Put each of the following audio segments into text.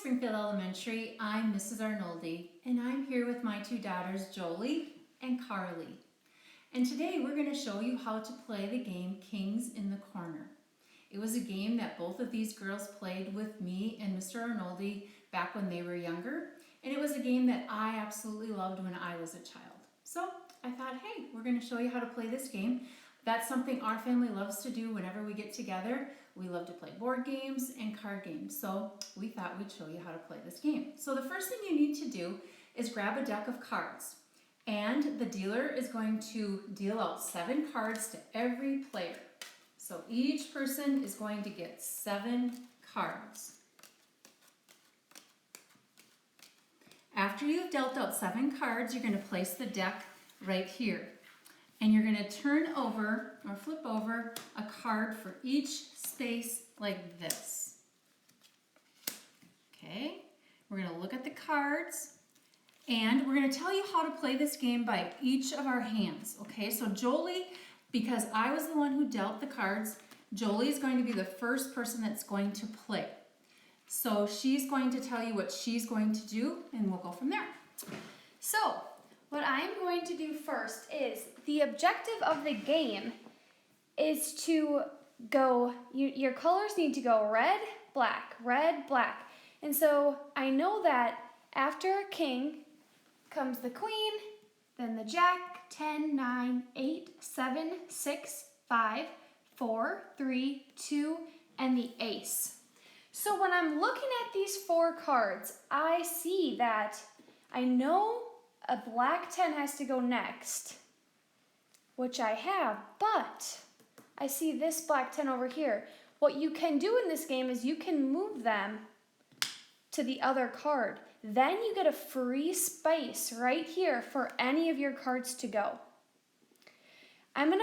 Springfield Elementary. I'm Mrs. Arnoldi, and I'm here with my two daughters, Jolie and Carly. And today we're going to show you how to play the game Kings in the Corner. It was a game that both of these girls played with me and Mr. Arnoldi back when they were younger, and it was a game that I absolutely loved when I was a child. So I thought, hey, we're going to show you how to play this game. That's something our family loves to do whenever we get together. We love to play board games and card games, so we thought we'd show you how to play this game. So the first thing you need to do is grab a deck of cards, and the dealer is going to deal out 7 cards to every player. So each person is going to get 7 cards. After you've dealt out 7 cards, you're going to place the deck right here. And you're going to turn over or flip over a card for each space like this. Okay, we're going to look at the cards and we're going to tell you how to play this game by each of our hands. Okay, so Jolie, because I was the one who dealt the cards, Jolie is going to be the first person that's going to play. So she's going to tell you what she's going to do and we'll go from there. So, what I'm going to do first is the objective of the game is to go, your colors need to go red, black, red, black. And so I know that after a king comes the queen, then the jack, 10, 9, 8, 7, 6, 5, 4, 3, 2, and the ace. So when I'm looking at these 4 cards, I see that I know a black 10 has to go next, which I have, but I see this black 10 over here. What you can do in this game is you can move them to the other card. Then you get a free space right here for any of your cards to go.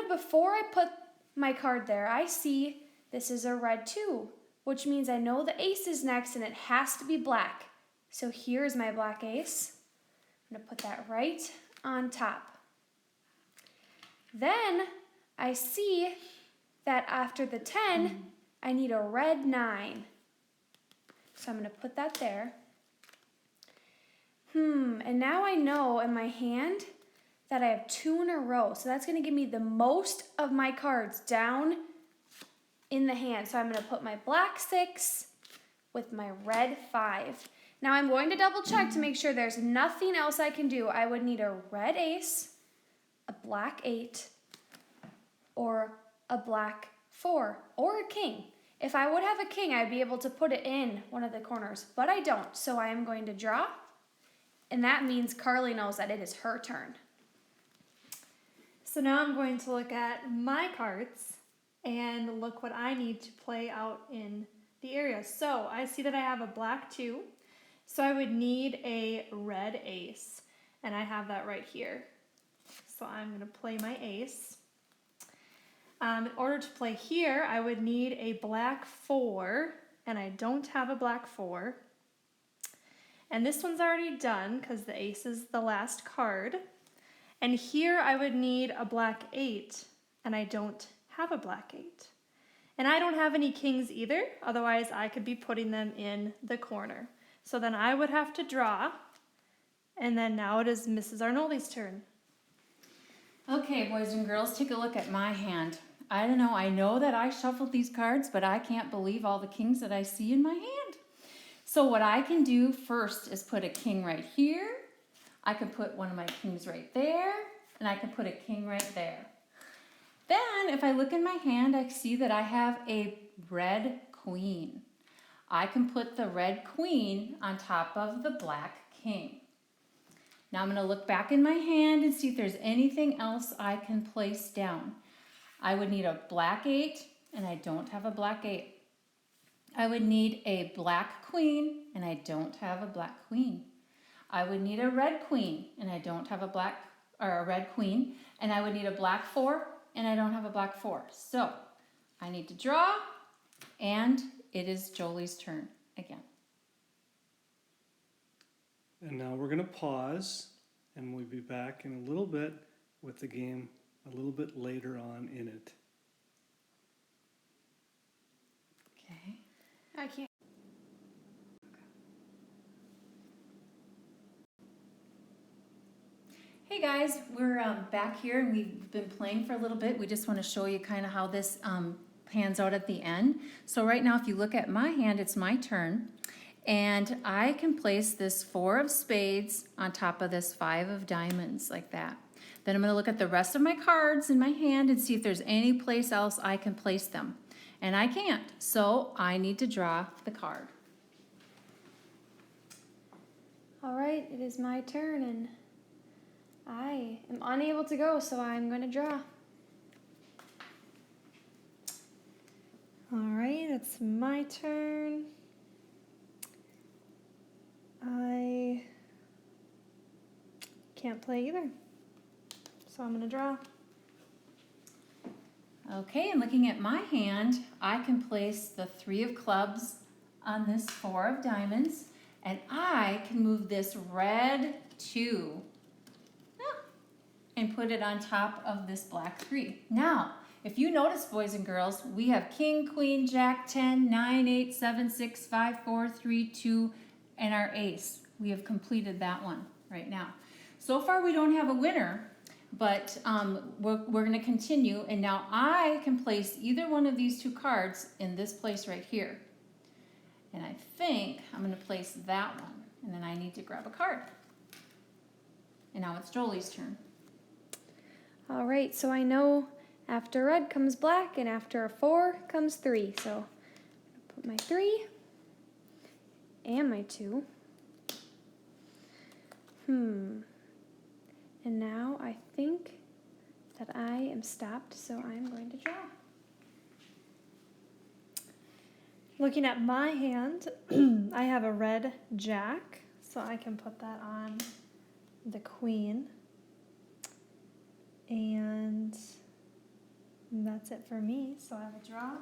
Before I put my card there, I see this is a red 2, which means I know the ace is next and it has to be black. So here's my black ace. I'm going to put that right on top. Then I see that after the 10, I need a red 9. So I'm going to put that there. And now I know in my hand that I have 2 in a row. So that's going to give me the most of my cards down in the hand. So I'm going to put my black 6 with my red 5. Now I'm going to double check to make sure there's nothing else I can do. I would need a red ace, a black 8, or a black 4, or a king. If I would have a king, I'd be able to put it in one of the corners, but I don't. So I am going to draw, and that means Carly knows that it is her turn. So now I'm going to look at my cards and look what I need to play out in the area. So I see that I have a black 2. So I would need a red ace, and I have that right here. So I'm going to play my ace. In order to play here, I would need a black 4, and I don't have a black 4. And this one's already done because the ace is the last card. And here I would need a black 8, and I don't have a black 8. And I don't have any kings either, otherwise I could be putting them in the corner. So then I would have to draw, and then now it is Mrs. Arnoldi's turn. Okay, boys and girls, take a look at my hand. I don't know, I know that I shuffled these cards, but I can't believe all the kings that I see in my hand. So what I can do first is put a king right here. I can put one of my kings right there, and I can put a king right there. Then, if I look in my hand, I see that I have a red queen. I can put the red queen on top of the black king. Now I'm going to look back in my hand and see if there's anything else I can place down. I would need a black 8, and I don't have a black 8. I would need a black queen, and I don't have a black queen. I would need a red queen, and I don't have a red queen. And I would need a black 4, and I don't have a black 4. So I need to draw, and it is Jolie's turn again. And now we're going to pause, and we'll be back in a little bit with the game a little bit later on in it. Okay. I can't. guys, we're back here and we've been playing for a little bit. We just want to show you kind of how this pans out at the end. So right now, if you look at my hand, it's my turn. And I can place this 4 of spades on top of this 5 of diamonds like that. Then I'm going to look at the rest of my cards in my hand and see if there's any place else I can place them. And I can't, so I need to draw the card. All right, it is my turn, and I am unable to go, so I'm going to draw. All right, it's my turn. I can't play either, so I'm going to draw. Okay, and looking at my hand, I can place the 3 of clubs on this 4 of diamonds, and I can move this red 2 and put it on top of this black 3. Now, if you notice, boys and girls, we have king, queen, jack, 10, 9, 8, 7, 6, 5, 4, 3, 2, and our ace. We have completed that one right now. So far, we don't have a winner, but we're going to continue, and now I can place either one of these 2 cards in this place right here. And I think I'm going to place that one, and then I need to grab a card. And now it's Jolie's turn. All right, so I know after red comes black, and after a 4 comes 3. So I'm going to put my 3 and my 2. And now I think that I am stopped, so I'm going to draw. Looking at my hand, I have a red jack, so I can put that on the queen. And that's it for me, so I have a draw.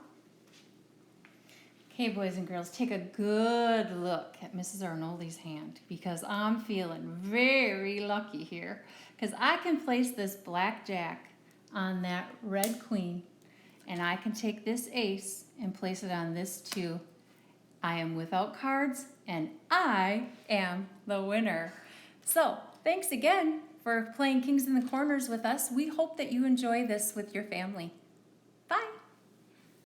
Okay, boys and girls, take a good look at Mrs. Arnoldi's hand because I'm feeling very lucky here because I can place this black jack on that red queen, and I can take this ace and place it on this 2. I am without cards, and I am the winner. So, thanks again for playing Kings in the Corners with us. We hope that you enjoy this with your family.